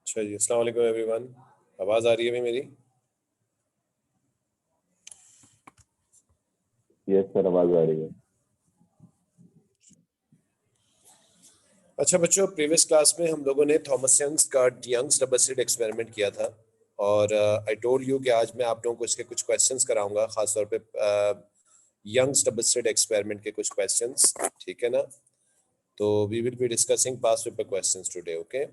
अच्छा जी, अस्सलाम वालेकुम एवरीवन। आवाज़ आ रही है भी मेरी? यस सर, आवाज आ रही है। अच्छा बच्चों, प्रीवियस क्लास में हम लोगों ने Thomas Young's double slit experiment किया था और आई टोल्ड यू कि आज मैं आप लोगों को इसके कुछ क्वेश्चंस कराऊंगा, खासतौर पे यंग्स डबल स्लिट एक्सपेरिमेंट के कुछ क्वेश्चंस, ठीक है ना? तो we will be discussing past paper questions today, okay?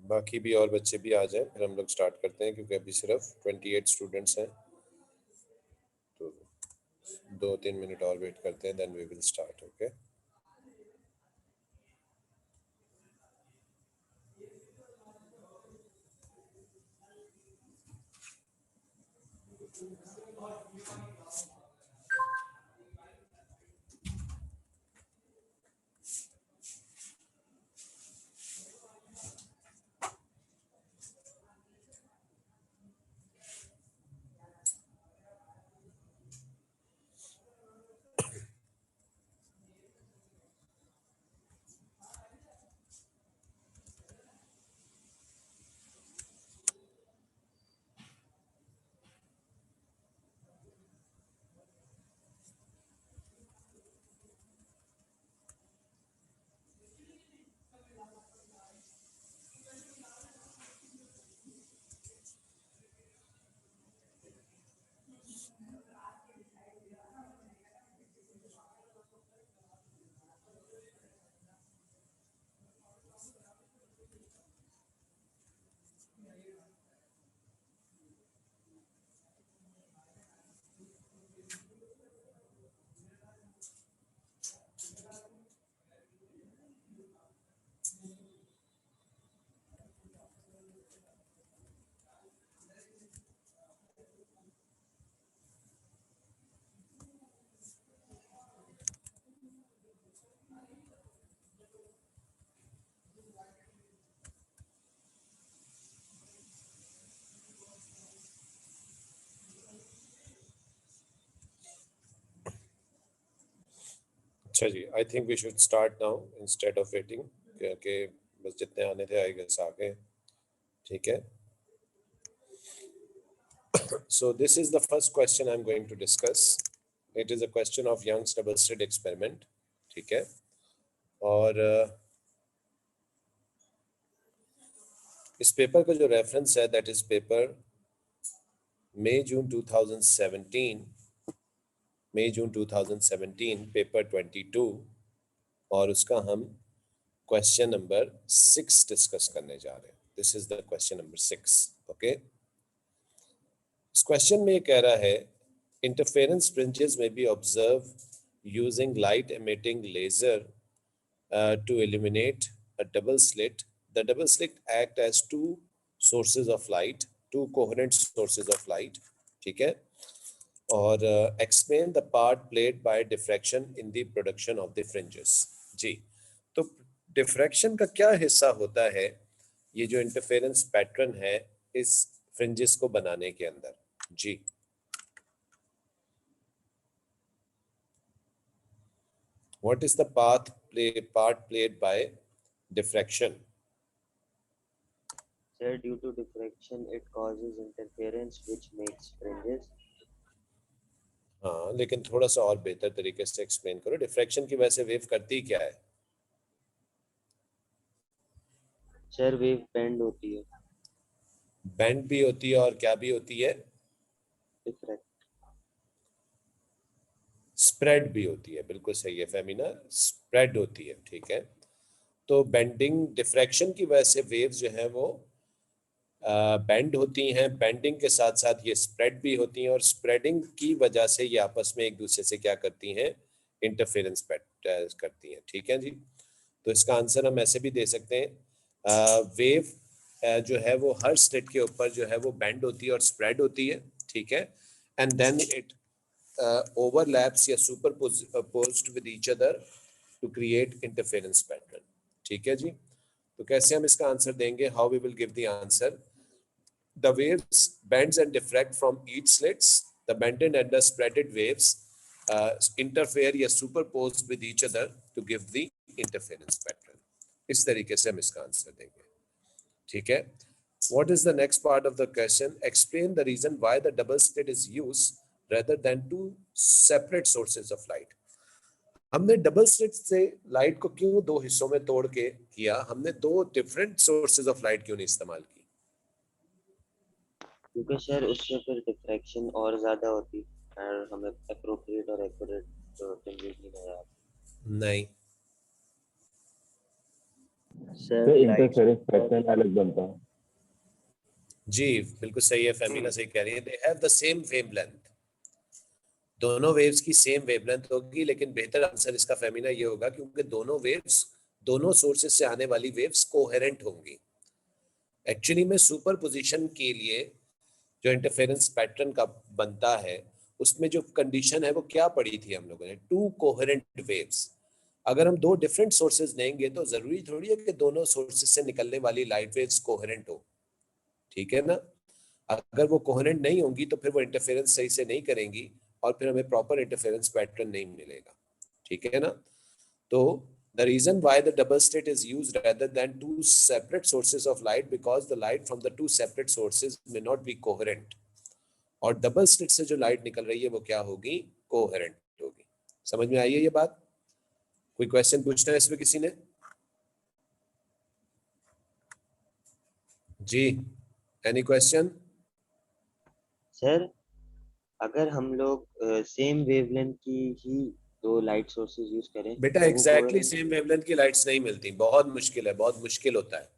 बाकी भी और बच्चे भी आ जाएं, फिर हम लोग स्टार्ट करते हैं, क्योंकि अभी सिर्फ 28 स्टूडेंट्स हैं, तो 2-3 मिनट और वेट करते हैं, then we will start, okay? अच्छा जी, I think we should start now instead of waiting, क्योंकि बस जितने आने थे आई गेस आ गए, ठीक है? So this is the first question I'm going to discuss. It is a question of Young's double slit experiment, ठीक है? और इस पेपर का जो रेफरेंस है, that is paper May June 2017, paper 22, और उसका हम क्वेश्चन नंबर 6 डिस्कस करने जा रहे हैं। This is the question number 6, okay? इस क्वेश्चन में ये कह रहा है, interference fringes may be observed using light emitting laser to eliminate a double slit. The double slit act as two sources of light, two coherent sources of light, ठीक है? और explain the part played by diffraction in the production of the fringes. जी, तो diffraction का क्या हिस्सा होता है ये जो इंटरफेरेंस पैटर्न है इस फ्रिंजेस को बनाने के अंदर? जी, what is the part played by diffraction? Sir, due to diffraction, it causes interference which makes fringes. हाँ, लेकिन थोड़ा सा और बेहतर तरीके से एक्सप्लेन करो, डिफ्रैक्शन की वजह से वेव करती क्या है? सर, वेव बेंड होती है। बेंड भी होती है और क्या भी होती है? डिफ्रैक्ट। स्प्रेड भी होती है, बिल्कुल सही है फेमिना, स्प्रेड होती है, ठीक है? तो बेंडिंग, डिफ्रैक्शन की वजह से वेव्स जो है वो बेंड होती हैं, बेंडिंग के साथ साथ ये स्प्रेड भी होती हैं, और स्प्रेडिंग की वजह से ये आपस में एक दूसरे से क्या करती हैं? इंटरफेरेंस करती हैं। ठीक है जी, तो इसका आंसर हम ऐसे भी दे सकते हैं, वेव जो है वो हर स्लिट के ऊपर जो है वो बेंड होती है और स्प्रेड होती है। ठीक है, एंड देन इट ओवरलैप्स या superposed with each other to create interference pattern. ठीक है जी, तो कैसे हम इसका आंसर देंगे, how we will give the answer, the waves bends and diffract from each slits, the bended and the spreaded waves interfere या superpose with each other to give the interference pattern। इस तरीके से हम इसका answer देंगे। ठीक है, what is the next part of the question, explain the reason why the double slit is used rather than two separate sources of light। हमने double slit से लाइट को क्यों दो हिस्सों में तोड़ के किया, हमने दो डिफरेंट सोर्सेज ऑफ लाइट क्यों नहीं इस्तेमाल की? क्योंकि सर उससे फिर डिफ्रैक्शन और ज्यादा होती और हमें एप्रोप्रिएट और एक्यूरेट टेम्परेचर नहीं नजर आता। नहीं तो सर इंटरफेरेंस पैटर्न अलग बनता है। जी, बिल्कुल सही है, फैमिना सही कह रही है, they have the same wavelength, दोनों वेव्स की सेम वेवलेंथ होगी, लेकिन बेहतर आंसर इसका फैमिना ये होगा क्योंकि दोनों वेव्स, दोनों सोर्सेज से आने वाली वेव्स कोहेरेंट होंगी। एक्चुअली में सुपरपोजिशन के लिए जो इंटरफेरेंस पैटर्न का बनता है उसमें जो कंडीशन है वो क्या पड़ी थी हम लोगों ने, टू कोहेरेंट वेव्स। अगर हम दो डिफरेंट सोर्सेज लेंगे तो जरूरी थोड़ी है कि दोनों सोर्सेज से निकलने वाली लाइट वेव्स कोहेरेंट हो। ठीक है ना, अगर वो कोहेरेंट नहीं होंगी तो फिर वो इंटरफेरेंस सही से नहीं करेंगी और फिर हमें प्रॉपर इंटरफेरेंस पैटर्न नहीं मिलेगा। ठीक है ना, तो the reason why the double slit is used rather than two separate sources of light because the light from the two separate sources may not be coherent, और डबल स्लिट से जो light निकल रही है वो क्या होगी, कोहेरेंट होगी। समझ में आई है ये बात? कोई क्वेश्चन पूछना है इसमें किसी ने? जी, एनी क्वेश्चन? सर अगर हम लोग सेम वेवलेंथ की ही दो लाइट सोर्सेज यूज करें बेटा तो वो एग्जैक्टली सेम वेवलेंथ की लाइट्स नहीं मिलती, बहुत मुश्किल है, बहुत मुश्किल होता है,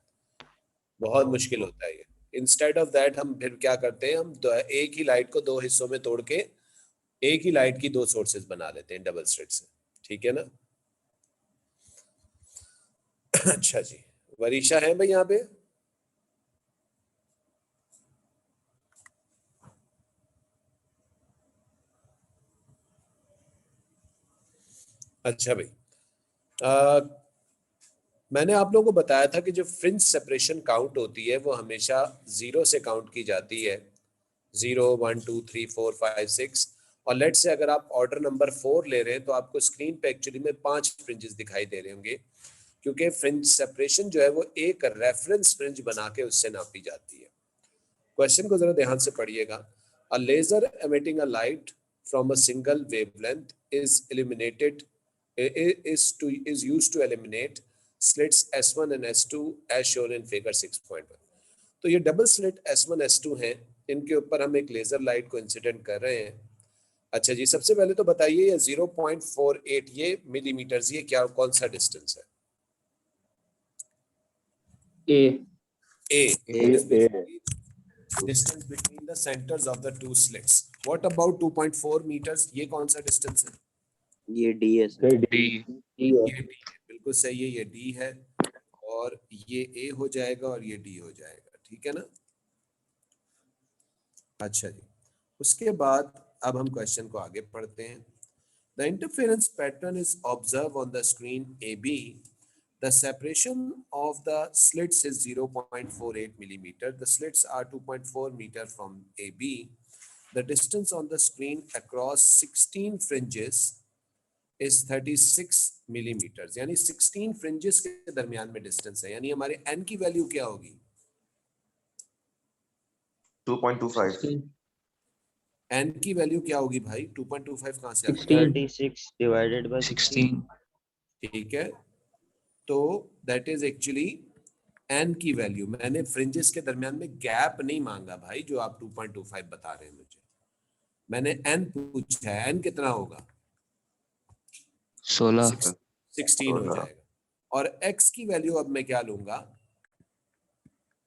बहुत मुश्किल होता है ये। इंस्टेड ऑफ दैट हम फिर क्या करते हैं, हम एक ही लाइट को दो हिस्सों में तोड़ के एक ही लाइट की दो सोर्सेज बना लेते हैं डबल स्लिट से। ठीक है ना? अच्छा जी, वरीशा है भाई यहाँ पे? अच्छा भाई, मैंने आप लोगों को बताया था कि जो फ्रिंज सेपरेशन काउंट होती है वो हमेशा 0 से काउंट की जाती है, 0 1 2 3 4 5 6, और लेट से अगर आप ऑर्डर नंबर 4 ले रहे हैं तो आपको स्क्रीन पे एक्चुअली में 5 फ्रिंजेस दिखाई दे रहे होंगे, क्योंकि फ्रिंज सेपरेशन जो है वो एक रेफरेंस फ्रिंज बना के उससे नापी जाती है। क्वेश्चन को जरा ध्यान से पढ़िएगा। A laser emitting a light from a single wavelength is illuminated is used to eliminate slits S1 and S2 as shown in figure 6.1। तो ये डबल स्लिट S1 S2 हैं, इनके ऊपर हम एक लेजर लाइट को इंसिडेंट कर रहे हैं। अच्छा जी, सबसे पहले तो बताइए ये 0.48 ये मिलीमीटर्स, ये क्या, कौन सा डिस्टेंस है? A is basically distance between the centers of the two slits। What about 2.4 meters, ये कौन सा डिस्टेंस है? ये डी है सर। सर डी ये D है, बिल्कुल सही है, ये D है, और ये A हो जाएगा और ये D हो जाएगा। ठीक है ना? अच्छा जी, उसके बाद अब हम क्वेश्चन को आगे पढ़ते हैं। The interference pattern is observed on the screen AB। The separation of the slits is 0.48 millimeter। The slits are 2.4 meter from AB। The distance on the screen across 16 fringes is 36 millimeters। यानी 16 fringes के दरमियान में distance है, यानी हमारे n की value क्या होगी? 2.25। n की वैल्यू क्या होगी भाई? 2.25 कहाँ से आ गई? 36 डिवाइडेड बाय 16। ठीक है, तो दैट इज एक्चुअली n की वैल्यू। मैंने फ्रिंजेस के दरमियान में गैप नहीं मांगा भाई, जो आप 2.25 बता रहे हैं मुझे, मैंने n पूछा है। n कितना होगा? 16 हो जाएगा। और x की वैल्यू अब मैं क्या लूंगा?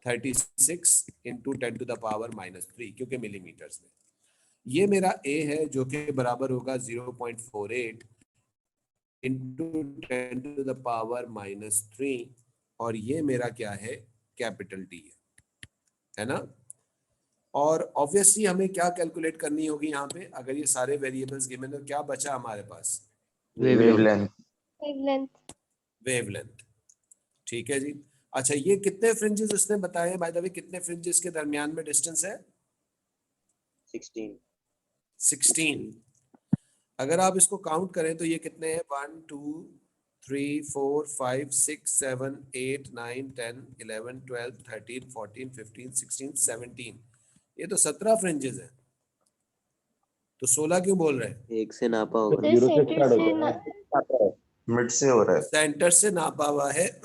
36 इंटू 10 टू द पावर -3, क्योंकि मिलीमीटर्स में। ये मेरा a है जो कि बराबर होगा 0.48 इंटू 10⁻³ और ये मेरा क्या है, कैपिटल टी है ना। और ऑब्वियसली हमें क्या कैलकुलेट करनी होगी यहाँ पे, अगर ये सारे वेरिएबल्स गिवन है तो क्या बचा हमारे पास, Wavelength. wavelength, wavelength. ठीक है जी। अच्छा ये कितने फ्रिंजेस उसने बताए, बाय द वे कितने फ्रिंजेस के दरमियान में डिस्टेंस है, 16. 16। अगर आप इसको काउंट करें तो ये कितने हैं, 1 2 3 4 5 6 7 8 9 10 11 12 13 14 15 16 17, ये तो 17 फ्रिंजेस हैं। तो 16 क्यों बोल रहे हैं, एक से नापा होगा. तो जीरो से center स्टार्ट से होता है ना, ना। Mid से हो रहा है. सेंटर से नापा हुआ है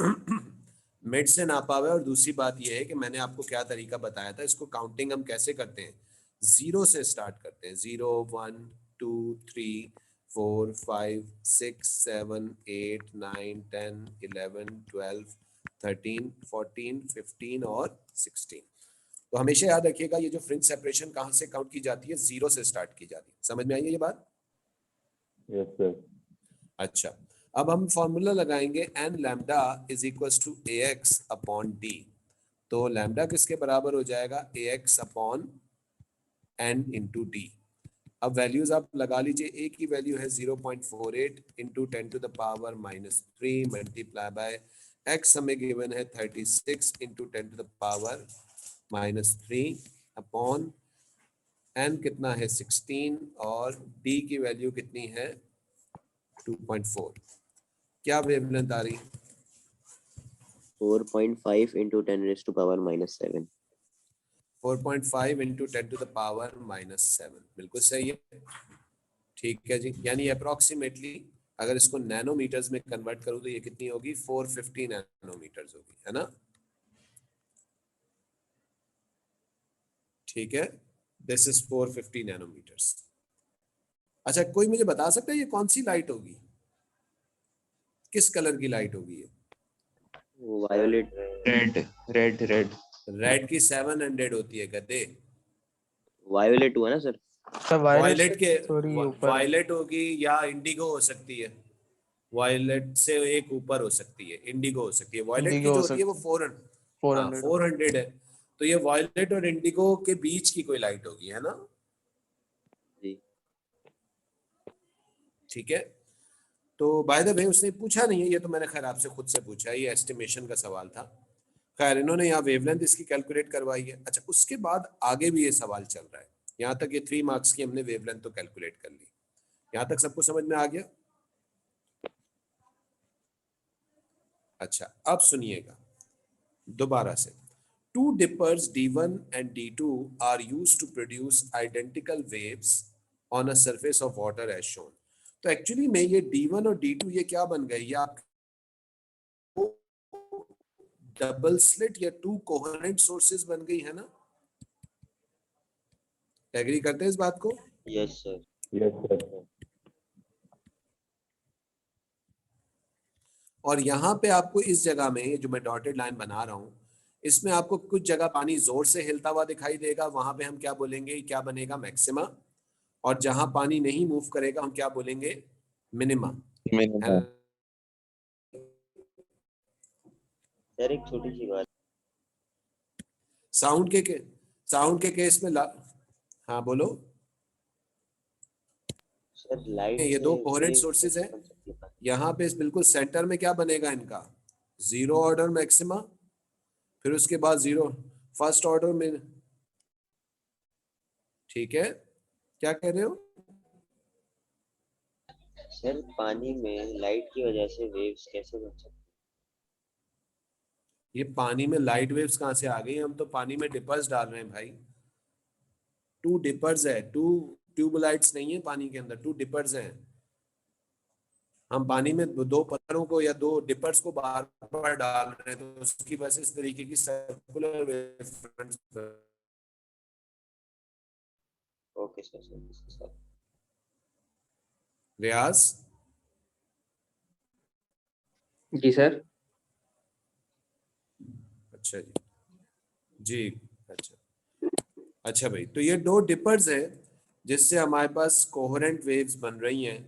मिड से नापा हुआ है। और दूसरी बात यह है कि मैंने आपको क्या तरीका बताया था, इसको काउंटिंग हम कैसे करते हैं, 0 से स्टार्ट करते हैं, 0 1 2 3 4 5 6 7 8 9 10 11 12 13 14 15 और 16। तो हमेशा याद रखिएगा ये जो फ्रिंज सेपरेशन कहाँ से काउंट की जाती है, 0 से स्टार्ट की जाती है। समझ में आई है ये बात? Yes sir. अच्छा अब हम फॉर्मूला लगाएंगे n lambda is equals to ax upon d। तो लैम्डा किसके बराबर हो जाएगा, ax upon n into D. अब वैल्यूज आप लगा लीजिए, a की वैल्यू है 0.48 इंटू 10⁻³ मल्टीप्लाई बाय x हमें गिवन है 36 इंटू 10⁻³ अपॉन n कितना है 16 और d की वैल्यू कितनी है 2.4। क्या वेवलेंथ आ रही है, 4.5 into 10⁻⁻7. 4.5 इंटू 10⁻⁻7, बिल्कुल सही है। ठीक है जी, यानी अप्रोक्सीमेटली अगर इसको नैनोमीटर्स में कन्वर्ट करूं तो ये कितनी होगी, 450 नैनोमीटर्स होगी, है ना। ठीक है, दिस इज 450 नैनोमीटर्स। अच्छा कोई मुझे बता सकता है ये कौन सी लाइट होगी, किस कलर की लाइट होगी ये, Violet. Red. रेड की 700 होती है गद्दे, Violet हुआ ना सर? वायलेट के वायलेट होगी या इंडिगो हो सकती है, वायलेट से एक ऊपर हो सकती है, इंडिगो हो सकती है। वायलेट की जो होती है वो 400 है, तो ये वायलेट और इंडिगो के बीच की कोई लाइट होगी, है ना। जी. ठीक है, तो बाय द वे उसने पूछा नहीं है ये, तो मैंने खैर आपसे खुद से पूछा, ये एस्टिमेशन का सवाल था। खैर इन्होंने यहाँ वेवलेंथ इसकी कैलकुलेट करवाई है। अच्छा उसके बाद आगे भी ये सवाल चल रहा है, यहाँ तक ये 3 मार्क्स की हमने वेवलेंथ तो कैलकुलेट कर ली, यहाँ तक सबको समझ में आ गया। अच्छा अब सुनिएगा दोबारा से, two dippers D1 and D2 are used to produce identical waves on a surface of water as shown। तो एक्चुअली में ये D1 और D2 ये क्या बन गए, ये आप डबल स्लिट या 2 कोहेरेंट सोर्सेज बन गई है ना। एग्री करते हैं इस बात को? Yes sir. Yes sir. और यहाँ पे आपको इस जगह में जो मैं डॉटेड लाइन बना रहा हूँ, इसमें आपको कुछ जगह पानी जोर से हिलता हुआ दिखाई देगा, वहां पे हम क्या बोलेंगे, क्या बनेगा, मैक्सिमा। और जहां पानी नहीं मूव करेगा हम क्या बोलेंगे, मिनिमा। सर एक छोटी सी बात. साउंड के केस में हाँ बोलो। सर लाइट ये दो कोहेरेंट सोर्सेज हैं, यहाँ पे बिल्कुल सेंटर में क्या बनेगा इनका, 0 ऑर्डर मैक्सिमा, फिर उसके बाद 0 फर्स्ट ऑर्डर में। ठीक है, क्या कह रहे हो? सर पानी में लाइट की वजह से वेव्स कैसे बन सकते हैं? ये पानी में लाइट वेव्स कहाँ से आ गई, हम तो पानी में डिपर्स डाल रहे हैं भाई। 2 डिपर्स है, 2 ट्यूबलाइट्स नहीं है पानी के अंदर, 2 डिपर्स हैं। हम पानी में 2 पत्थरों को या 2 डिपर्स को बार बार डाल रहे हैं, तो उसकी वजह से इस तरीके की circular wavefronts. Okay sir. Riyaz ji sir. अच्छा जी अच्छा भाई, तो ये 2 डिपर्स है जिससे हमारे पास कोहेरेंट वेव्स बन रही हैं।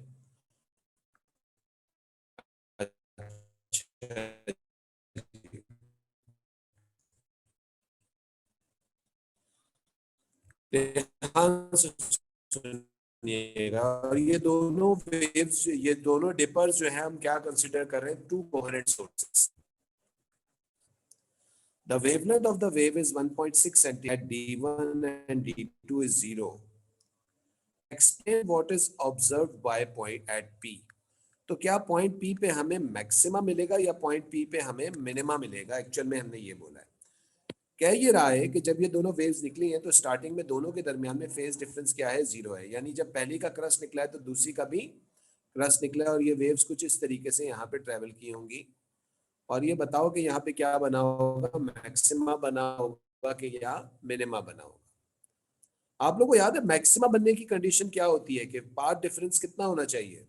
ध्यान से सुनिएगा। और ये दोनों वेव्स, ये दोनों डिपर्स जो है हम क्या कंसीडर कर रहे हैं, to coherent sources. The wavelength of the wave is 1.6 cm at D1 and D2 is 0. Explain what is observed by point at P. तो क्या पॉइंट P पे हमें मैक्सिमा मिलेगा या पॉइंट P पे हमें मिनिमा मिलेगा? एक्चुअल में हमने ये बोला है, कह ये रहा है कि जब ये दोनों वेव्स निकली हैं तो स्टार्टिंग में दोनों के दरमियान में फेज डिफरेंस क्या है, 0 है। यानी जब पहली का क्रस्ट निकला है तो दूसरी का भी क्रस्ट निकला है, और ये वेव्स कुछ इस तरीके से यहाँ पे ट्रेवल की होंगी। और ये बताओ कि यहाँ पे क्या बना होगा, मैक्सिमा बना होगा कि या मिनिमा बना होगा? आप लोगों को याद है मैक्सिमा बनने की कंडीशन क्या होती है कि पाथ डिफरेंस कितना होना चाहिए?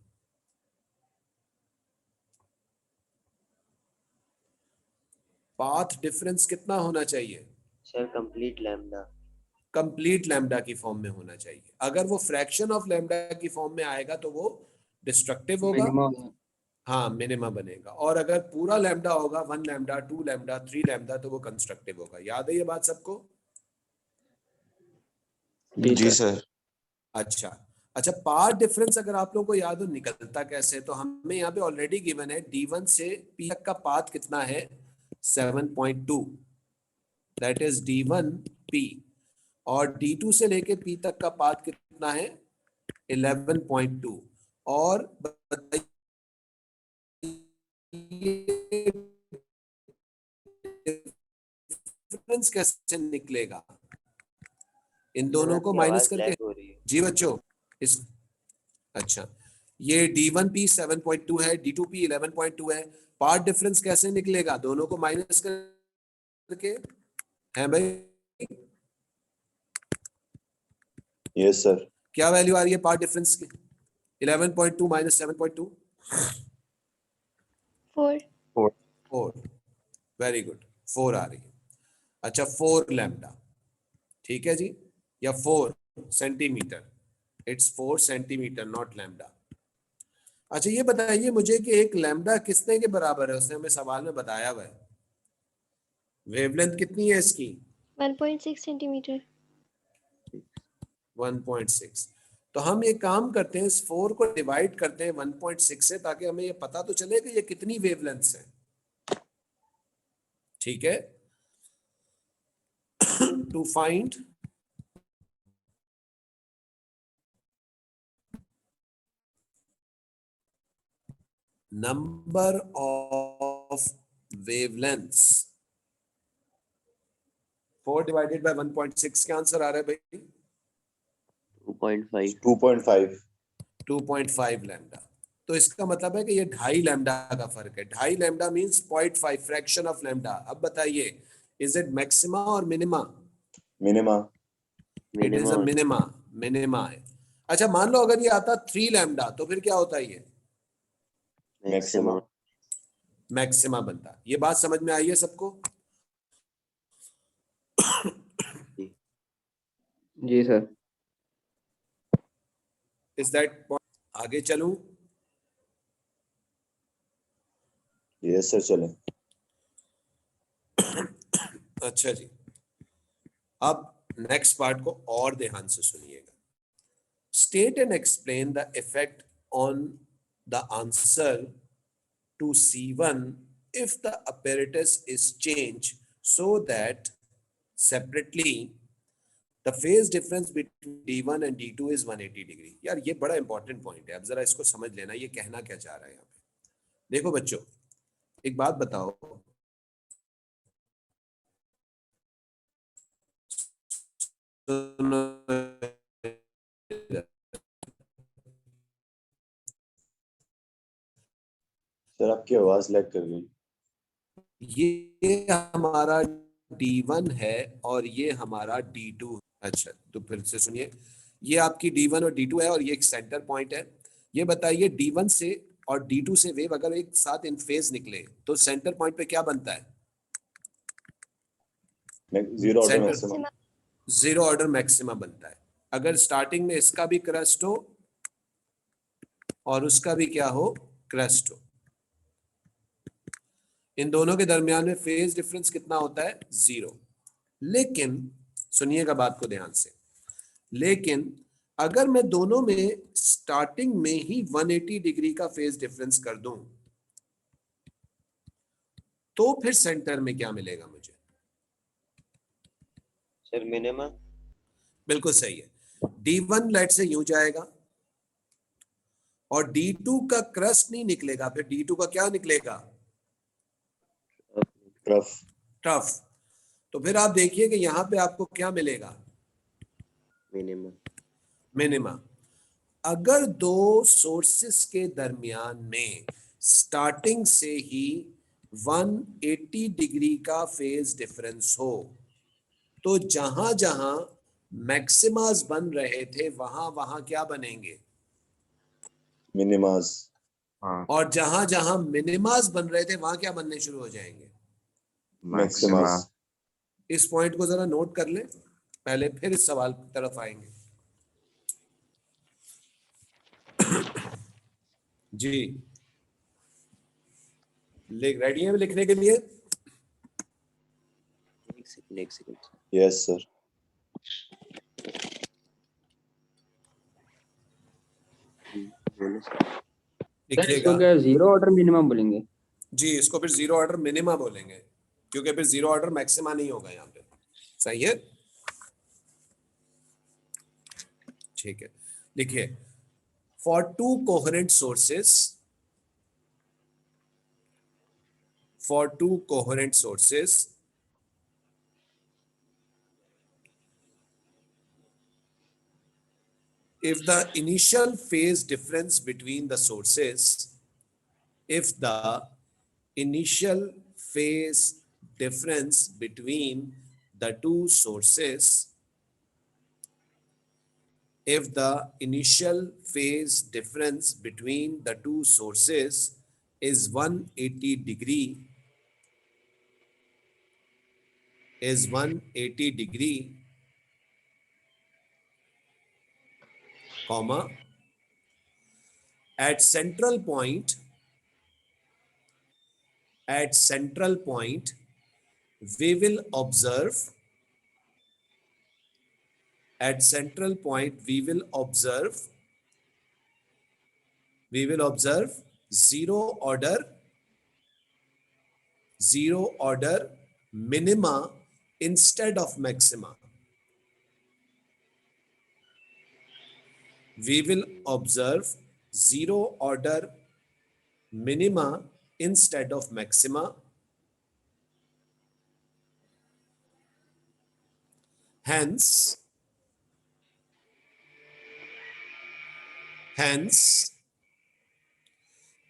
पाथ डिफरेंस कितना होना चाहिए sir? Complete lambda. Complete lambda की फॉर्म में होना चाहिए। अगर वो फ्रैक्शन ऑफ लैम्डा की फॉर्म में आएगा तो वो डिस्ट्रक्टिव होगा, मिनिमम। हाँ मिनिमा बनेगा। और अगर पूरा लैम्डा होगा, 1 लैम्डा, 2 लैम्डा, 3 लैम्डा, तो वो कंस्ट्रक्टिव होगा। याद है ये बात सबको? जी सर। अच्छा अच्छा, पाथ डिफरेंस अगर आप लोगों को याद हो निकलता कैसे, तो हमें यहाँ पे ऑलरेडी गिवन है D1 से P तक का पाथ कितना है, 7.2, दैट इज D1P। और D2 से लेके P तक का पाथ कितना है, 11.2। और डिफरेंस कैसे निकलेगा? इन दोनों को माइनस करके। हो रही है। जी बच्चों, इस अच्छा, ये D1P 7.2 है, D2P 11.2 है। पार्ट डिफरेंस कैसे निकलेगा? दोनों को माइनस करके, है भाई? Yes sir. क्या वैल्यू आ रही है पार्ट डिफरेंस की? 11.2 माइनस 7.2, 4। 4। वेरी गुड, 4 आ रही है। अच्छा, 4 लैम्डा, ठीक है जी, या 4 centimetre. It's 4 centimetre, not lambda. अच्छा ये बताइए मुझे कि एक लैम्डा कितने के बराबर है? उसने हमें सवाल में बताया हुआ है। वेवलेंथ कितनी है इसकी? 1.6 सेंटीमीटर। 1.6। तो हम ये काम करते हैं, इस 4 को डिवाइड करते हैं 1.6 से, ताकि हमें ये पता तो चले कि ये कितनी वेवलेंथ्स है। ठीक है, to find number of wavelengths, 4 divided by 1.6 क्या आंसर आ रहा है भाई? 2.5। 2.5। 2.5 लैम्डा। तो इसका मतलब है कि ये 2.5 लैम्डा का फर्क है। 2.5 lambda means 0.5, fraction of lambda. अब बताइए, इज इट मैक्सिमा और minima? Minima. It is a minima, minima है। अच्छा मान लो अगर ये आता 3 लैम्डा, तो फिर क्या होता है? ये मैक्सिमा। मैक्सिमा बनता। ये बात समझ में आई है सबको? जी सर। Is that? आगे चलूं? यस सर, चलें। अच्छा जी, अब नेक्स्ट पार्ट को और ध्यान से सुनिएगा। State and explain the effect on the answer to C1 if the apparatus is changed so that separately the phase difference between D1 and D2 is 180 degree. यार ये बड़ा इंपॉर्टेंट पॉइंट है, अब जरा इसको समझ लेना, ये कहना क्या चाह रहा है यहाँ पे। देखो बच्चों, एक बात बताओ, सर आपकी आवाज लैग कर गई। ये हमारा D1 है और ये हमारा D2। अच्छा तो फिर से सुनिए, ये आपकी D1 और D2 है और ये एक सेंटर पॉइंट है। ये बताइए D1 से और D2 से वेव अगर एक साथ इन फेज निकले तो सेंटर पॉइंट पे क्या बनता है? Zero order centre maxima. Zero order maxima बनता है। अगर स्टार्टिंग में इसका भी क्रस्ट हो और उसका भी क्या हो, क्रस्ट हो, इन दोनों के दरमियान में फेज डिफरेंस कितना होता है? 0। लेकिन सुनिएगा बात को ध्यान से, लेकिन अगर मैं दोनों में स्टार्टिंग में ही 180 डिग्री का फेज डिफरेंस कर दूं तो फिर सेंटर में क्या मिलेगा मुझे? Sir minima. बिल्कुल सही है। D1 लेट से यूं जाएगा और D2 का क्रस्ट नहीं निकलेगा, फिर D2 का क्या निकलेगा? ट्रफ। टफ। तो फिर आप देखिए कि यहां पे आपको क्या मिलेगा? मिनिमा। मिनिमा। अगर दो सोर्सेस के दरमियान में स्टार्टिंग से ही 180 डिग्री का फेज डिफरेंस हो तो जहां जहां मैक्सिमास बन रहे थे वहां वहां क्या बनेंगे? मिनिमास। हाँ और जहां जहां मिनिमास बन रहे थे वहां क्या बनने शुरू हो जाएंगे? मैक्सिमा। मैक्सिमास। इस पॉइंट को जरा नोट कर लें, पहले फिर इस सवाल की तरफ आएंगे। जी रेडी हैं लिखने के लिए? एक सेकंड। Yes sir. बोलो सर। सर इसको लिखिएगा। क्या जीरो ऑर्डर मिनिमम बोलेंगे? जी इसको फिर जीरो ऑर्डर मिनिमा बोलेंगे क्योंकि फिर जीरो ऑर्डर मैक्सिमा नहीं होगा यहाँ पे। सही है, ठीक है। लिखिए, for to coherent sources, for two coherent sources, if the initial phase difference between the sources, if the initial phase difference between the two sources, if the initial phase difference between the two sources is 180 degree, is 180 degree, comma, at central point, we will observe, at central point we will observe zero order minima instead of maxima. We will observe zero order minima instead of maxima. Hence,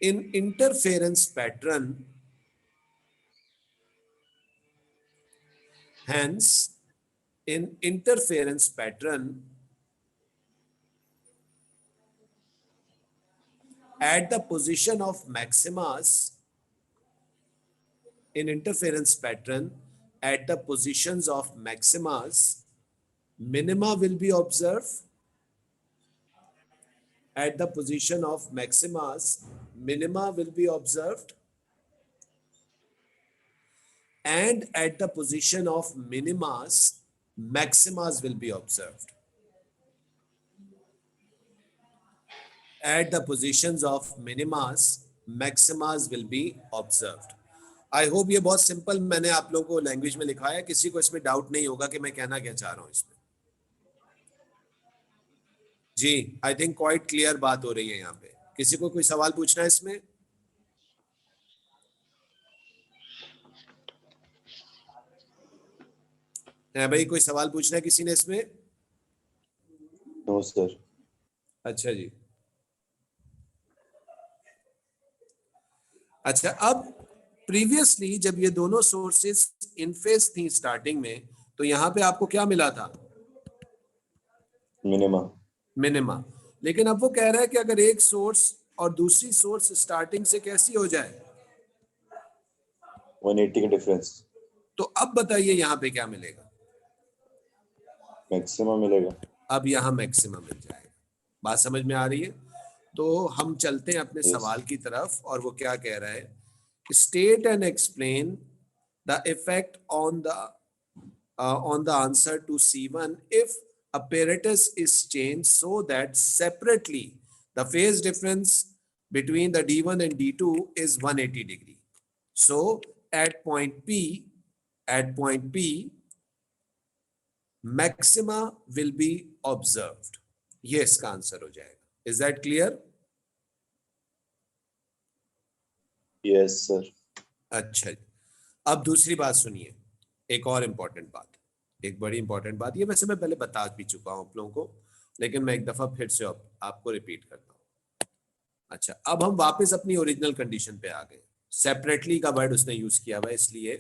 in interference pattern, at the position of maximas, in interference pattern, at the positions of maximas, minima will be observed. At the position of maximas, minima will be observed. And at the position of minimas, maximas will be observed. At the positions of minimas, maximas will be observed. I hope ये बहुत simple मैंने आप लोगों को language में लिखा है, किसी को इसमें डाउट नहीं होगा कि मैं कहना क्या चाह रहा हूं इसमें। जी आई थिंक क्वाइट क्लियर बात हो रही है यहाँ पे। किसी को कोई सवाल पूछना है इसमें? है भाई, कोई सवाल पूछना है किसी ने इसमें? No sir. अच्छा जी, अच्छा अब प्रीवियसली जब ये दोनों सोर्सेस इन फेज थी स्टार्टिंग में, तो यहाँ पे आपको क्या मिला था? मिनिमा। लेकिन अब वो कह रहा है कि अगर एक सोर्स और दूसरी सोर्स स्टार्टिंग से कैसी हो जाए, 180 का डिफरेंस, तो अब बताइए यहाँ पे क्या मिलेगा? मैक्सिमम मिलेगा। अब यहाँ मैक्सिमम मिल जाएगा। बात समझ में आ रही है? तो हम चलते हैं अपने सवाल की तरफ, और वो क्या कह रहा है? State and explain the effect on the answer to C1 if apparatus is changed so that separately the phase difference between the D1 and D2 is 180 degree. So at point P, maxima will be observed. ये इसका answer हो जाएगा. Is that clear? Yes, sir. अच्छा जी. अब दूसरी बात सुनिए, एक और इम्पोर्टेंट बात, एक बड़ी इंपॉर्टेंट बात. ये वैसे मैं पहले बता भी चुका हूं आप लोगों को, लेकिन मैं एक दफा फिर से आपको रिपीट करता हूं. अच्छा, अब हम वापस अपनी ओरिजिनल कंडीशन पे आ गए. सेपरेटली का वर्ड उसने यूज किया हुआ है, इसलिए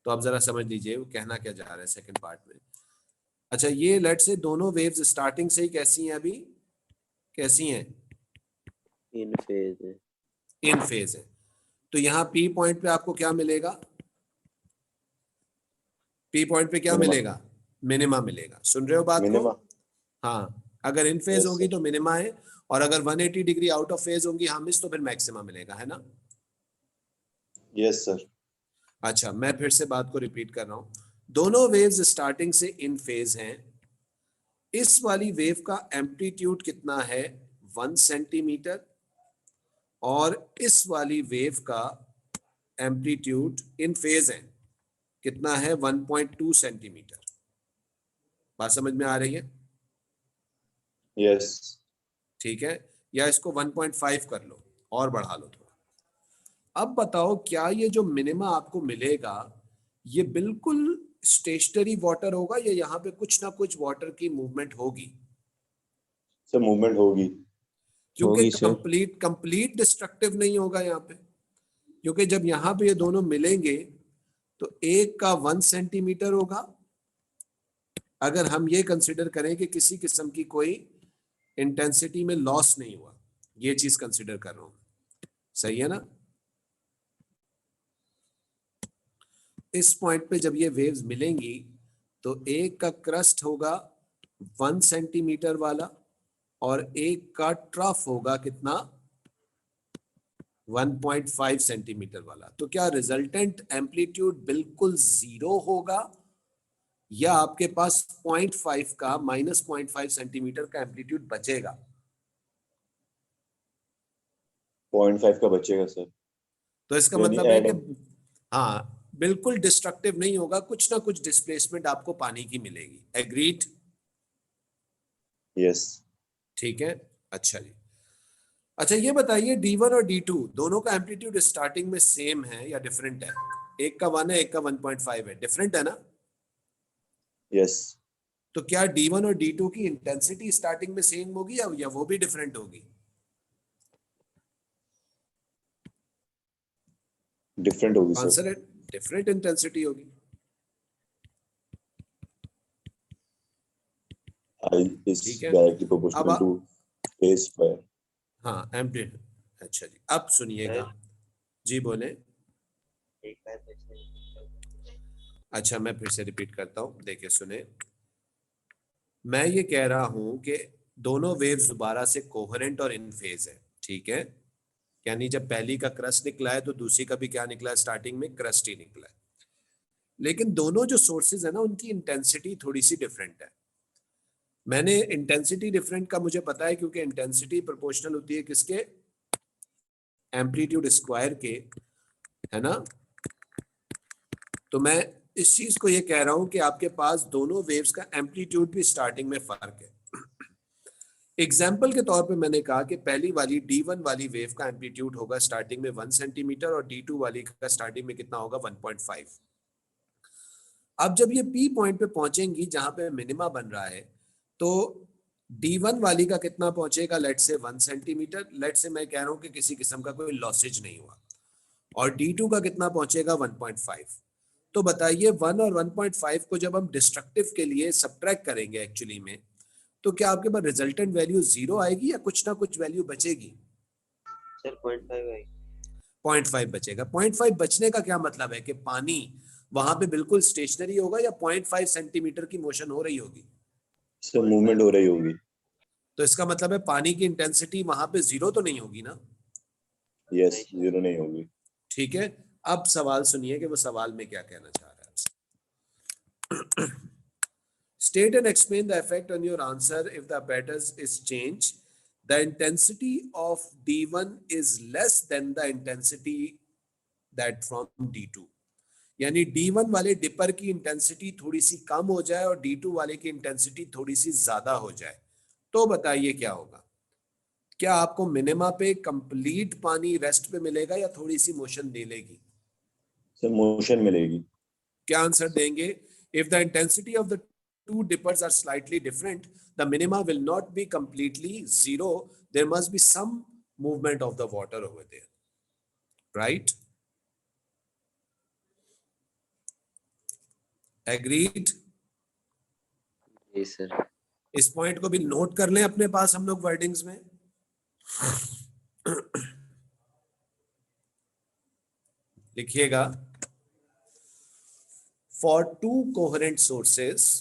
तो आप जरा समझ लीजिए वो कहना क्या जा रहा है सेकंड पार्ट में. अच्छा, ये लेट से दोनों वेव्स स्टार्टिंग से ही कैसी हैं? अभी कैसी हैं? इन फेज है. इन फेज है. तो यहाँ पी पॉइंट पे आपको क्या मिलेगा? पी पॉइंट पे क्या Minima. मिलेगा? मिनिमा मिलेगा. सुन रहे हो बात Minima. को? हाँ, अगर इन फेज Yes, होगी sir. तो मिनिमा है, और अगर 180 डिग्री आउट ऑफ फेज होंगी हम इस, तो फिर मैक्सिमा मिलेगा, है ना? Yes, sir. अच्छा, मैं फिर से बात को रिपीट कर रहा हूं. दोनों वेव्स स्टार्टिंग से इन फेज हैं. इस वाली वेव का एम्पलीट्यूड कितना है? 1 सेंटीमीटर. और इस वाली वेव का एम्पलीट्यूड इन फेज है कितना है? 1.2 सेंटीमीटर. बात समझ में आ रही है? Yes. ठीक है, या इसको 1.5 कर लो और बढ़ा लो थोड़ा. अब बताओ, क्या ये जो मिनिमा आपको मिलेगा ये बिल्कुल स्टेशनरी वाटर होगा या यहाँ पे कुछ ना कुछ वाटर की मूवमेंट होगी? सर मूवमेंट होगी. क्योंकि होगी, सर. कंप्लीट डिस्ट्रक्टिव नहीं होगा यहाँ पे, क्योंकि जब यहाँ पे ये दोनों मिलेंगे तो एक का 1 सेंटीमीटर होगा, अगर हम ये कंसिडर करें कि किसी किस्म की कोई इंटेंसिटी में लॉस नहीं हुआ. ये चीज कंसिडर कर रहा हूं, सही है ना? इस पॉइंट पे जब ये वेव्स मिलेंगी तो एक का क्रस्ट होगा 1 सेंटीमीटर वाला और एक का ट्रफ होगा कितना? 1.5 सेंटीमीटर वाला. तो क्या रिजल्टेंट एम्पलीट्यूड बिल्कुल जीरो होगा या आपके पास 0.5 का -0.5 सेंटीमीटर का एम्पलीट्यूड बचेगा? 0.5 का बचेगा सर. तो इसका यानी मतलब है add कि हाँ, बिल्कुल डिस्ट्रक्टिव नहीं होगा, कुछ ना कुछ डिस्प्लेसमेंट आपको पानी की मिलेगी. एग्रीड? Yes. ठीक है. अच्छा जी. अच्छा, ये बताइए D1 और D2 दोनों का एम्पलीट्यूड स्टार्टिंग में सेम है या डिफरेंट है? एक का 1 है, एक का 1.5 है. डिफरेंट है ना? Yes. तो क्या D1 और D2 की इंटेंसिटी स्टार्टिंग में सेम होगी या वो भी डिफरेंट होगी? डिफरेंट होगी सर. आंसर है डिफरेंट इंटेंसिटी होगी. I is ठीक है. directly proportional अब to phase square. हाँ, एम्पलीट्यूड. अच्छा जी, अब सुनिएगा. जी बोले. एक बार फिर से. अच्छा, मैं फिर से रिपीट करता हूँ, देखिए सुने. मैं ये कह रहा हूं कि दोनों वेव्स दोबारा से कोहेरेंट और इन फेज है. ठीक है, यानी जब पहली का क्रस्ट निकला है तो दूसरी का भी क्या निकला है? स्टार्टिंग में क्रस्ट ही निकला है. लेकिन दोनों जो सोर्सेज है ना, उनकी इंटेंसिटी थोड़ी सी डिफरेंट है. मैंने इंटेंसिटी डिफरेंट का मुझे पता है, क्योंकि इंटेंसिटी प्रोपोर्शनल होती है किसके? एम्पलीट्यूड स्क्वायर के, है ना? तो मैं इस चीज को ये कह रहा हूं कि आपके पास दोनों वेव्स का एम्पलीट्यूड भी स्टार्टिंग में फर्क है. एग्जाम्पल के तौर पे मैंने कहा कि पहली वाली D1 वाली वेव का एम्पलीट्यूड होगा स्टार्टिंग में 1 सेंटीमीटर और D2 वाली का स्टार्टिंग में कितना होगा? 1.5. अब जब ये P पॉइंट पे पहुंचेंगी जहां पे मिनिमा बन रहा है, तो D1 वाली का कितना पहुंचेगा? लेट से 1 सेंटीमीटर. लेट से मैं कह रहा हूं कि किसी किस्म का कोई लॉसेज नहीं हुआ. और D2 का कितना पहुंचेगा? 1.5. तो बताइए 1 और 1.5 को जब हम डिस्ट्रक्टिव के लिए सब्ट्रैक्ट करेंगे एक्चुअली में, तो क्या आपके पास रिजल्टेंट वैल्यू 0 आएगी या कुछ ना कुछ वैल्यू बचेगी? सर 0.5 आएगी. 0.5 बचेगा. 0.5 बचने का क्या मतलब है कि पानी वहां पे बिल्कुल स्टेशनरी होगा या 0.5 सेंटीमीटर की मोशन हो रही होगी? सर मूवमेंट हो रही होगी. तो इसका मतलब है पानी की इंटेंसिटी वहां पे 0 तो नहीं होगी ना? Yes. 0 नहीं होगी. ठीक है. अब सवाल सुनिए कि वो सवाल में क्या कहना चाह रहा है. State and explain the effect on your answer if the apparatus is changed. The intensity of D1 is less than the intensity that from D2. यानी D1 वाले डिपर की इंटेंसिटी थोड़ी सी कम हो जाए और D2 वाले की इंटेंसिटी थोड़ी सी ज्यादा हो जाए, तो बताइए क्या होगा? क्या आपको मिनिमा पे कंप्लीट पानी रेस्ट पे मिलेगा या थोड़ी सी मोशन मिलेगी? सर मोशन मिलेगी। क्या आंसर देंगे? If the intensity of the two dippers are slightly different, the minima will not be completely zero. There must be some movement of the water over there, right? Agreed? Yes, sir. इस point को भी note कर लें अपने पास हम लोग wordings में। लिखिएगा, for two coherent sources,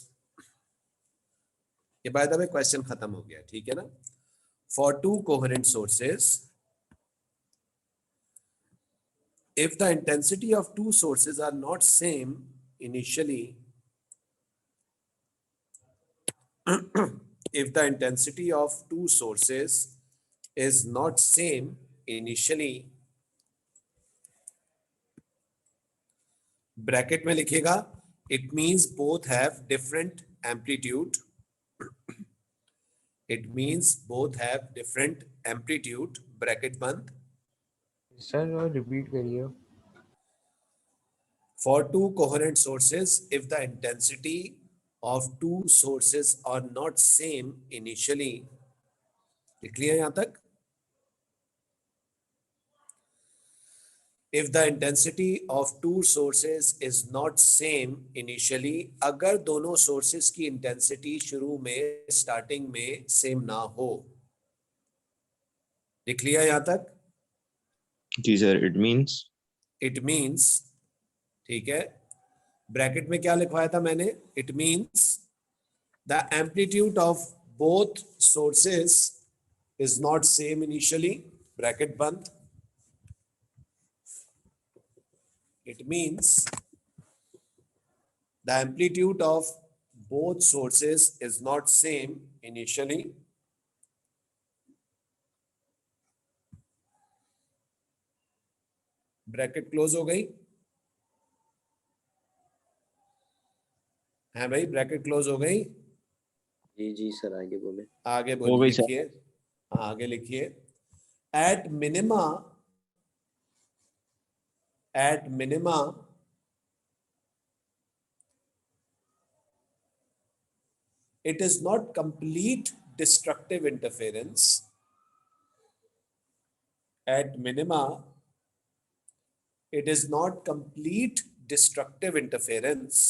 ये बाय द वे क्वेश्चन खत्म हो गया, ठीक है ना? For two coherent sources, if the intensity of two sources are not same initially, if the intensity of two sources is not same initially, bracket में लिखेगा, it means both have different amplitude. It means both have different amplitude. Bracket बंद। Sir और repeat करिए। For two coherent sources, if the intensity of two sources are not same initially, लिख लिया यहां तक? If the intensity of two sources is not same initially, अगर दोनों sources की intensity शुरू में starting में same ना हो, लिख लिया यहां तक? जी सर, It means, ठीक है, ब्रैकेट में क्या लिखवाया था मैंने? It means the amplitude of both sources is not same initially, bracket बंद। It means the amplitude of both sources is not same initially. Bracket close हो गई है भाई? ब्रैकेट क्लोज हो गई? जी जी सर, आगे बोले। आगे हो बोलिए, गई सर। लिखिए। हाँ आगे लिखिए। At minima it is not complete destructive interference. At minima it is not complete destructive interference.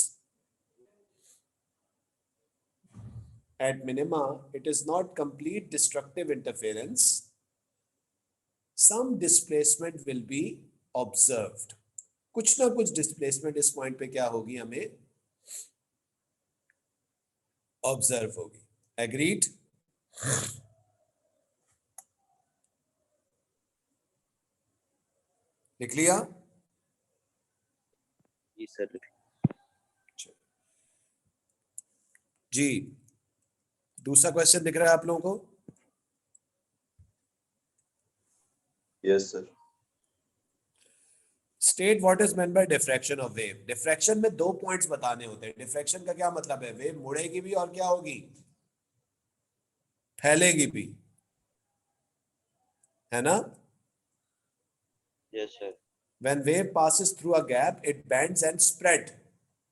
At minima it is not complete destructive interference. Some displacement will be observed. कुछ ना कुछ डिस्प्लेसमेंट इस point पे क्या होगी, हमें observe होगी। Agreed? लिख लिया? जी सर। जी, दूसरा क्वेश्चन दिख रहा है आप लोगों को? Yes sir. State what is meant by diffraction of wave. Diffraction में दो पॉइंट्स बताने होते हैं। डिफ्रैक्शन का क्या मतलब है? वेव मुड़ेगी भी और क्या होगी? फैलेगी भी, है ना? Yes sir. When wave passes through a gap, it bends and spread.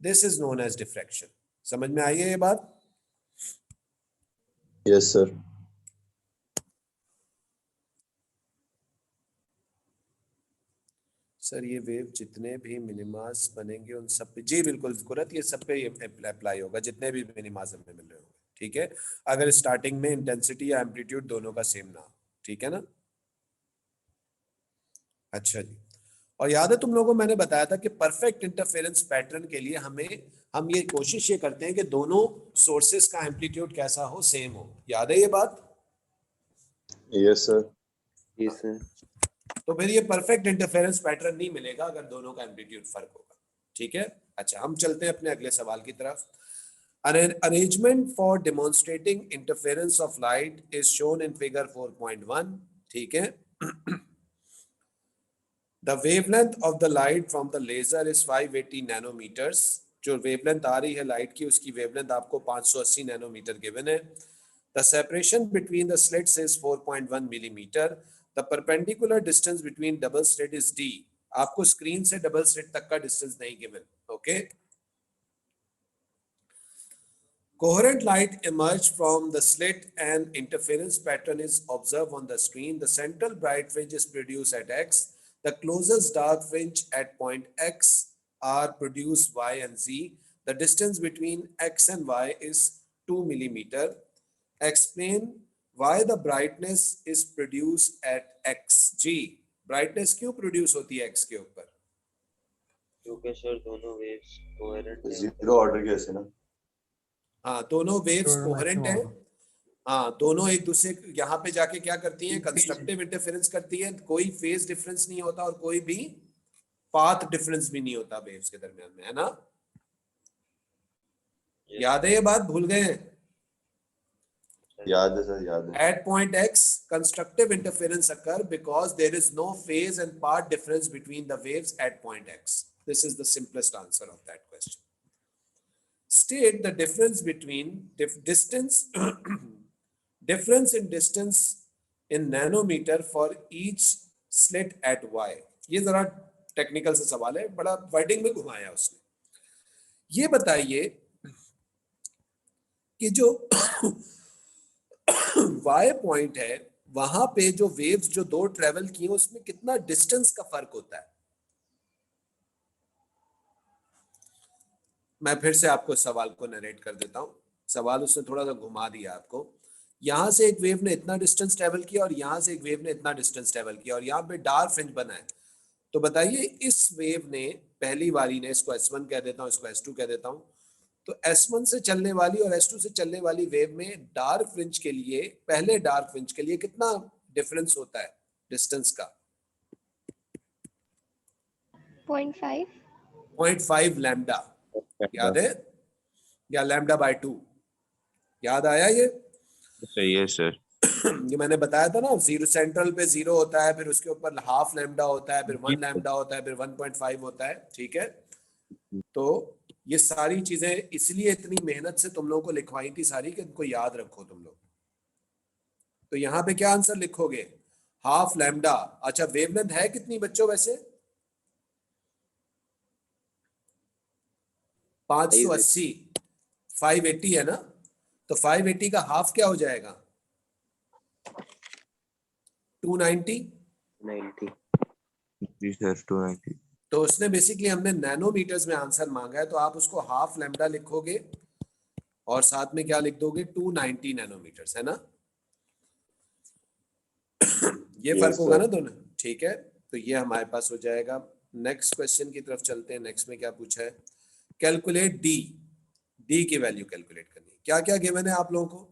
This is known as diffraction. समझ में आई है ये बात? Yes sir. सर ये वेव जितने भी मिनिमास बनेंगे उन सब पे, जी बिल्कुल कुरत, ये सब पे अप्लाई होगा जितने भी मिनिमास हमें मिल रहे होंगे, ठीक है? अगर स्टार्टिंग में इंटेंसिटी या एम्पलीट्यूड दोनों का सेम ना हो, ठीक है ना? अच्छा जी, और याद है तुम लोगों को मैंने बताया था कि परफेक्ट इंटरफेरेंस पैटर्न के लिए हम ये कोशिश ये करते हैं कि दोनों सोर्सेस का एम्पलीट्यूड कैसा हो, सेम हो। याद है ये बात? Yes sir. Yes sir. तो फिर ये परफेक्ट इंटरफेरेंस पैटर्न नहीं मिलेगा अगर दोनों का एम्पलीट्यूड फर्क होगा, ठीक है? अच्छा, हम चलते हैं अपने अगले सवाल की तरफ। An arrangement for demonstrating interference of light is shown in figure 4.1. ठीक है. The wavelength of the light from the laser is 580 nanometers. जो wavelength आ रही है light की, उसकी wavelength आपको 580 nanometer given है. The separation between the slits is 4.1 millimeter. The perpendicular distance between double slit is d. आपको screen से double slit तक का distance नहीं given. Okay. Coherent light emerged from the slit and interference pattern is observed on the screen. The central bright fringe is produced at X. The closest dark fringe at point X are produced Y and Z. The distance between X and Y is 2 millimeter. Explain why the brightness is produced at XG. Brightness क्यों produce होती है X के ऊपर? क्योंकि sir दोनों waves coherent हैं। Zero order कैसे ना? हाँ, दोनों वेव्स दोनों कोहेरेंट maximum हैं. होगा। हाँ, दोनों एक दूसरे यहाँ पे जाके क्या करती हैं? कंस्ट्रक्टिव इंटरफेरेंस करती हैं. कोई फेज डिफरेंस नहीं होता और कोई भी पाथ डिफरेंस भी नहीं होता वेव्स के दरमियान में, है ना? याद है ये बात? भूल गए हैं? याद है सर, याद है. At point X, constructive interference occur because there is no phase and path difference between the waves at point X. This is the simplest answer of that question. State the difference between distance difference in distance in nanometer for each slit at Y. ये जरा technical से सवाल है, बड़ा wording में घुमाया उसने. ये बताइए कि जो Y पॉइंट है वहां पे जो वेव्स जो दो ट्रेवल किए उसमें कितना डिस्टेंस का फर्क होता है. मैं फिर से आपको सवाल को नरेट कर देता हूं. सवाल उसने थोड़ा सा घुमा दिया आपको. यहां से एक वेव ने इतना डिस्टेंस ट्रेवल किया और यहां से एक वेव ने इतना डिस्टेंस ट्रेवल किया और यहां पे डार्क फ्रिंज बना है. तो बताइए इस वेव ने, पहली वाली ने, इसको S1 कह देता हूं, इसको S2 कह देता हूं, तो S1 से चलने वाली और S2 से चलने वाली वेव में डार्क फ्रिंज के लिए, पहले डार्क फ्रिंज के लिए कितना डिफरेंस होता है डिस्टेंस का? 0.5. 0.5 लैम्डा. याद है? या लैम्डा बाय 2? याद आया ये? सही है सर. ये मैंने बताया था ना, जीरो सेंट्रल पे 0 होता है, फिर उसके ऊपर हाफ लैम्डा होता है, फिर 1 लैम्डा होता है, फिर 1.5 होता है. ठीक है. तो ये सारी चीजें इसलिए इतनी मेहनत से तुम लोगों को लिखवाई थी सारी कि इनको याद रखो तुम लोग. तो यहाँ पे क्या आंसर लिखोगे? Half lambda. अच्छा, वेवलेंथ है कितनी बच्चों वैसे? 580. 580 है ना? तो 580 का हाफ क्या हो जाएगा? 290. 90। जी सर, 290. तो उसने बेसिकली, हमने नैनोमीटर्स में आंसर मांगा है, तो आप उसको हाफ लैम्डा लिखोगे और साथ में क्या लिख दोगे? 290 नैनोमीटर्स, है ना? ये फर्क होगा ना दोनों. ठीक है, तो ये हमारे पास हो जाएगा. नेक्स्ट क्वेश्चन की तरफ चलते हैं. नेक्स्ट में क्या पूछा है? Calculate D. डी की वैल्यू कैलकुलेट करनी है. क्या क्या गिवन है आप लोगों को?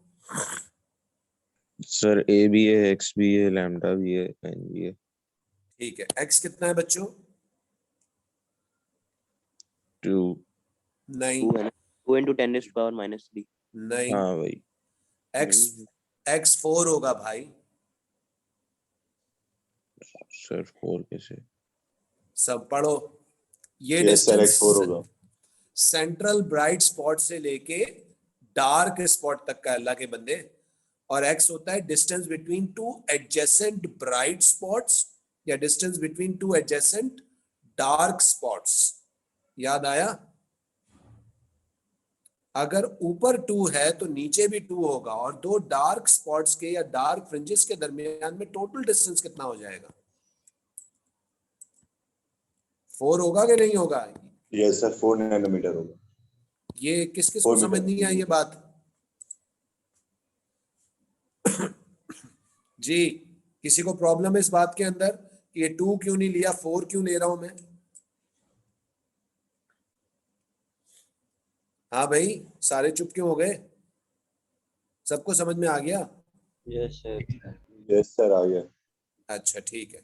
सर ए भी है, एक्स भी है, लैम्डा भी है, एन भी है. ठीक है. एक्स कितना है बच्चों? 2. नहीं 2 into 10 raised to power minus 3। नहीं. हाँ भाई. एक्स 4 होगा भाई. सर 4 कैसे? सब पढ़ो. ये यस सर, डिस्टेंस X4 होगा. सेंट्रल ब्राइट स्पॉट से लेके डार्क स्पॉट तक का, अल्लाह के बंदे. और एक्स होता है distance between two adjacent bright spots या distance between two adjacent dark spots. याद आया? अगर ऊपर 2 है तो नीचे भी 2 होगा और दो डार्क स्पॉट्स के या डार्क फ्रिंजेस के दरमियान में टोटल डिस्टेंस कितना हो जाएगा? 4 होगा कि नहीं होगा? यस सर, 4 नैनोमीटर होगा. ये किस किस को 4 समझ मीटर. नहीं आई ये बात? जी, किसी को प्रॉब्लम है इस बात के अंदर कि ये 2 क्यों नहीं लिया, 4 क्यों ले रहा हूं मैं? हाँ भाई, सारे चुप क्यों हो गए? सबको समझ में आ गया? Yes sir. यस सर, आ गया. अच्छा ठीक है.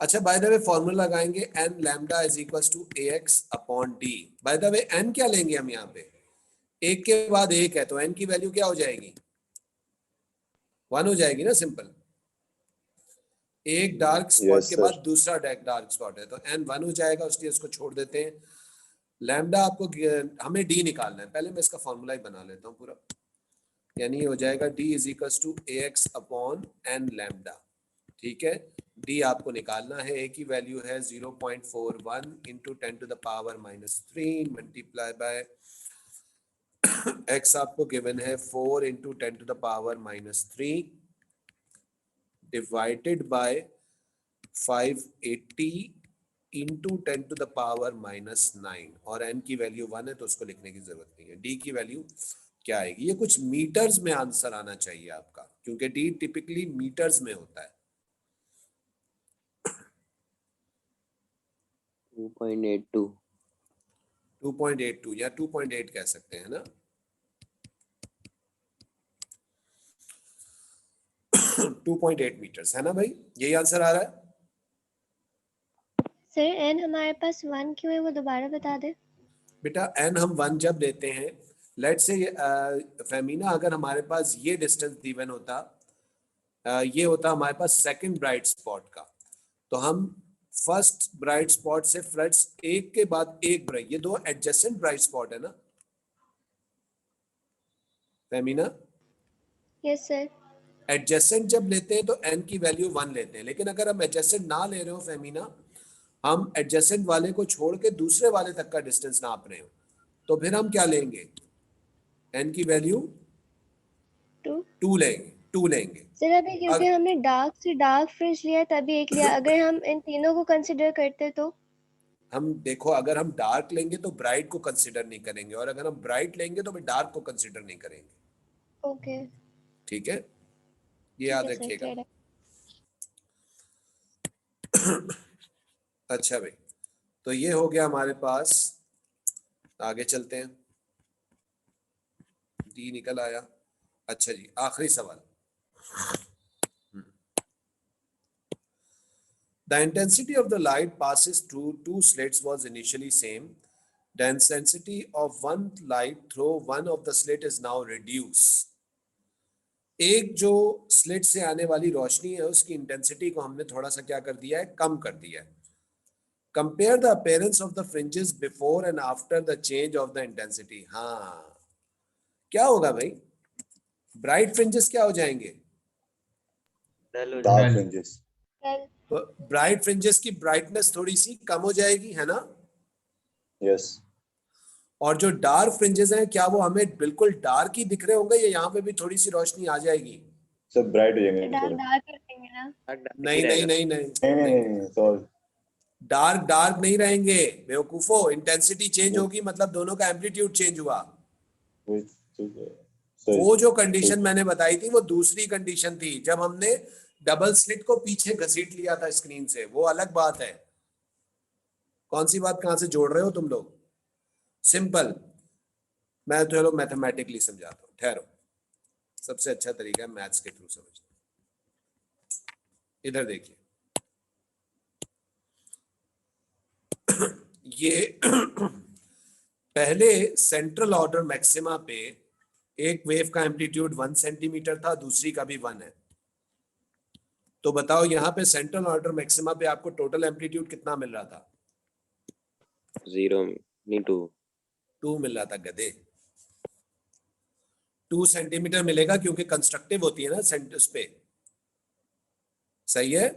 अच्छा, बाय द वे फॉर्मूला लगाएंगे n lambda is equals to ax upon d. By the way n क्या लेंगे हम यहाँ पे? एक के बाद एक है तो n की वैल्यू क्या हो जाएगी, 1 हो जाएगी ना, सिंपल। एक डार्क स्पॉट Yes, के sir. बाद दूसरा डार्क स्पॉट है तो n 1 हो जाएगा, इसलिए इसको छोड़ देते हैं। लैम्डा आपको हमें d निकालना है, पहले मैं इसका फॉर्मूला ही बना लेता हूँ पूरा, यानी हो जाएगा d is equals to ax upon n lambda. ठीक है, d आपको निकालना है, a की वैल्यू है 0.41 into 10 to the power -3 multiply by x आपको गिवन है 4 into 10 to the power -3 divided by 580 into 10 to the power -9 और n की वैल्यू 1 है तो उसको लिखने की जरूरत नहीं है। d की वैल्यू क्या आएगी, ये कुछ मीटर्स में आंसर आना चाहिए आपका, क्योंकि d टिपिकली मीटर्स में होता है। 2.82 2.82 या 2.8 कह सकते हैं ना। 2.8 मीटर्स है ना भाई, यही आंसर आ रहा है। सर एन हमारे पास 1 क्यों है, वो दोबारा बता दे। बेटा n हम 1 जब लेते हैं, लेट से फेमिना अगर हमारे पास ये डिस्टेंस गिवन होता, ये होता हमारे पास सेकंड ब्राइट स्पॉट का, तो हम फर्स्ट ब्राइट स्पॉट से फ्लड्स एक के बाद एक ब्राइट, ये दो एडजेसेंट ब्राइट स्पॉट है ना फेमिना। Yes sir. एडजेसेंट जब लेते हैं तो n की वैल्यू 1 लेते हैं, लेकिन अगर हम एडजेसेंट ना ले रहे हो फेमिना, हम एडजेसेंट वाले को छोड़ के दूसरे वाले तक का डिस्टेंस नाप रहे हो, तो फिर हम क्या लेंगे, n की वैल्यू 2 लेंगे। सर अभी क्योंकि हमने डार्क से डार्क फ्रिंज लिया तभी एक लिया, अगर हम इन तीनों को कंसिडर करते तो हम देखो, अगर हम डार्क लेंगे तो ब्राइट को कंसिडर नहीं करेंगे, और अगर हम ब्राइट लेंगे तो फिर डार्क को कंसिडर नहीं करेंगे। ओके ठीक है, ये याद रखिएगा। अच्छा भाई, तो ये हो गया हमारे पास, आगे चलते हैं। डी निकल आया। अच्छा जी, आखिरी सवाल। The intensity of the light passes through two slits was initially same. The intensity of one light through one of the slit is now reduced. एक जो स्लिट से आने वाली रोशनी है उसकी इंटेंसिटी को हमने थोड़ा सा क्या कर दिया है, कम कर दिया है। Compare the appearance of the fringes before and after the change of the intensity. हाँ, क्या होगा भाई, ब्राइट फ्रिंजेस क्या हो जाएंगे, Dark fringes. ब्राइट फ्रिंजेस की ब्राइटनेस थोड़ी सी कम हो जाएगी, है ना। Yes. और जो डार्क फ्रिंजेस हैं, क्या वो हमें बिल्कुल डार्क ही दिख रहे होंगे या यहाँ पे भी थोड़ी सी रोशनी आ जाएगी। सब bright हो जाएंगे डार्क थोड़े। डार्क कर देंगे ना। नहीं नहीं नहीं नहीं नहीं, sorry. डार्क डार्क नहीं रहेंगे बेवकूफो, इंटेंसिटी चेंज होगी मतलब दोनों का एम्पलीट्यूड चेंज हुआ। Sorry. वो जो कंडीशन मैंने बताई थी वो दूसरी कंडीशन थी, जब हमने डबल स्लिट को पीछे घसीट लिया था स्क्रीन से, वो अलग बात है। कौन सी बात कहां से जोड़ रहे हो तुम लोग, सिंपल, मैं तो चलो मैथमेटिकली समझाता हूँ, ठहरो, सबसे अच्छा तरीका है मैथ्स के थ्रू समझना। इधर देखिए, ये पहले सेंट्रल ऑर्डर मैक्सिमा पे एक वेव का एम्पलीट्यूड 1 सेंटीमीटर था, दूसरी का भी 1 है। तो बताओ यहाँ पे सेंट्रल ऑर्डर मैक्सिमा पे आपको टोटल एम्पलीट्यूड कितना मिल रहा था, 2 मिल रहा था गधे। 2 सेंटीमीटर मिलेगा क्योंकि कंस्ट्रक्टिव होती है ना सेंटर्स पे, सही है।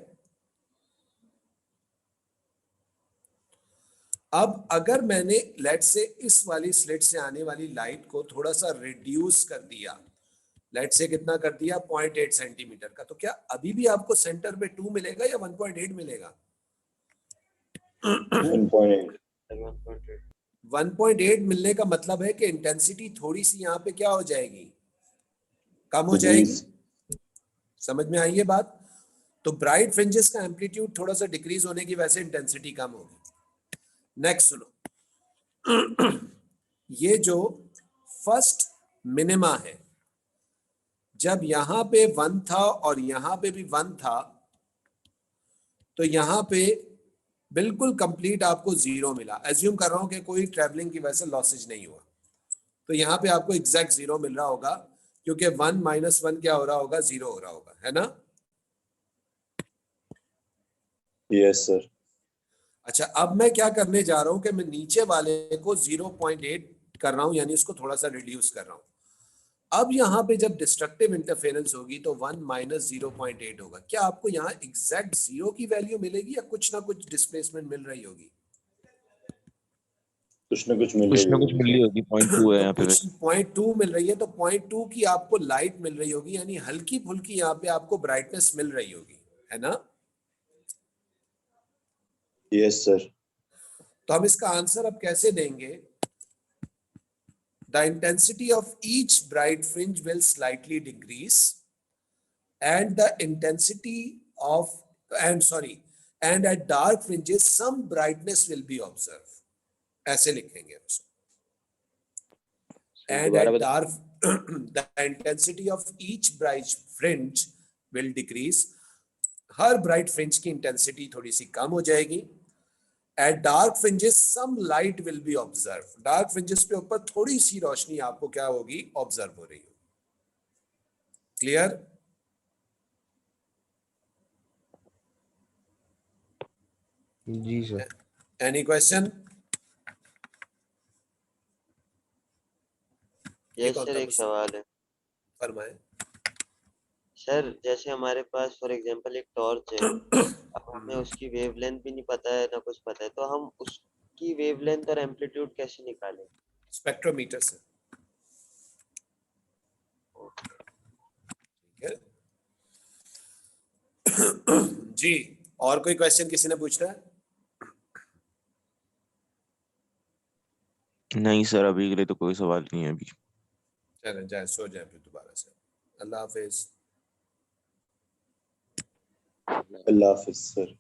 अब अगर मैंने लेट से इस वाली स्लिट से आने वाली लाइट को थोड़ा सा रिड्यूस कर दिया, लेट से कितना कर दिया, 0.8 सेंटीमीटर का, तो क्या अभी भी आपको सेंटर पे 2 मिलेगा या 1.8 मिलेगा? 1.8. 1.8 मिलने का मतलब है कि इंटेंसिटी थोड़ी सी यहाँ पे क्या हो जाएगी, कम हो जाएगी। समझ में आई ये बात? तो ब्राइट फ्रिंजेस का एम्पलीट्यूड थोड़ा सा डिक्रीज होने की वजह से इंटेंसिटी कम होगी। नेक्स्ट सुनो, ये जो फर्स्ट मिनिमा है, जब यहां पे 1 था और यहां पे भी 1 था, तो यहां पे बिल्कुल कंप्लीट आपको 0 मिला। एज्यूम कर रहा हूं कि कोई ट्रैवलिंग की वजह से लॉसेज नहीं हुआ। तो यहाँ पे आपको एग्जैक्ट 0 मिल रहा होगा, क्योंकि 1 माइनस 1 क्या हो रहा होगा, 0 हो रहा होगा, है ना? Yes sir. अच्छा, अब मैं क्या करने जा रहा हूं कि मैं नीचे वाले को 0.8 कर रहा हूं, यानी उसको थोड़ा सा रिड्यूस कर रहा हूं। अब यहाँ पे जब डिस्ट्रक्टिव इंटरफेरेंस होगी तो 1 माइनस 0.8 होगा। क्या आपको यहाँ एग्जैक्ट 0 की वैल्यू मिलेगी या कुछ ना कुछ डिस्प्लेसमेंट मिल रही होगी? कुछ ना कुछ मिल कुछ रही ना कुछ होगी मिल रही सर। होगी, 0.2 है तो यहाँ पे। कुछ 0.2 मिल रही है, तो 0.2 की आपको लाइट मिल रही होगी, यानी हल्की फुल्की यहाँ पे आपको ब्राइटनेस मिल रही होगी, है ना? Yes sir. तो हम इसका आंसर अब कैसे देंगे? The intensity of each bright fringe will slightly decrease, and the intensity of and at dark fringes some brightness will be observed. ऐसे लिखेंगे उसको. And दोबारा at बता। dark the intensity of each bright fringe will decrease. Her bright fringe की intensity थोड़ी सी कम हो जाएगी. At dark fringes some light will be observed. Dark fringes पे ऊपर थोड़ी सी रोशनी आपको क्या होगी, ऑब्जर्व हो रही होगी. क्लियर? जी sir. Any question? Yes sir, एक सवाल है। फरमाएं. सर जैसे हमारे पास फॉर एग्जांपल एक टॉर्च है, अब हमें उसकी वेवलेंथ भी नहीं पता है ना कुछ पता है, तो हम उसकी वेवलेंथ और एम्पलीट्यूड कैसे निकालें? स्पेक्ट्रोमीटर से. ठीक है जी. और कोई क्वेश्चन किसी ने पूछना है? नहीं सर, अभी के लिए तो कोई सवाल नहीं है अभी। चलें जाए, सो जाए फिर दोबारा से. अल्लाह हाफिज. अल्लाह हाफिज सर।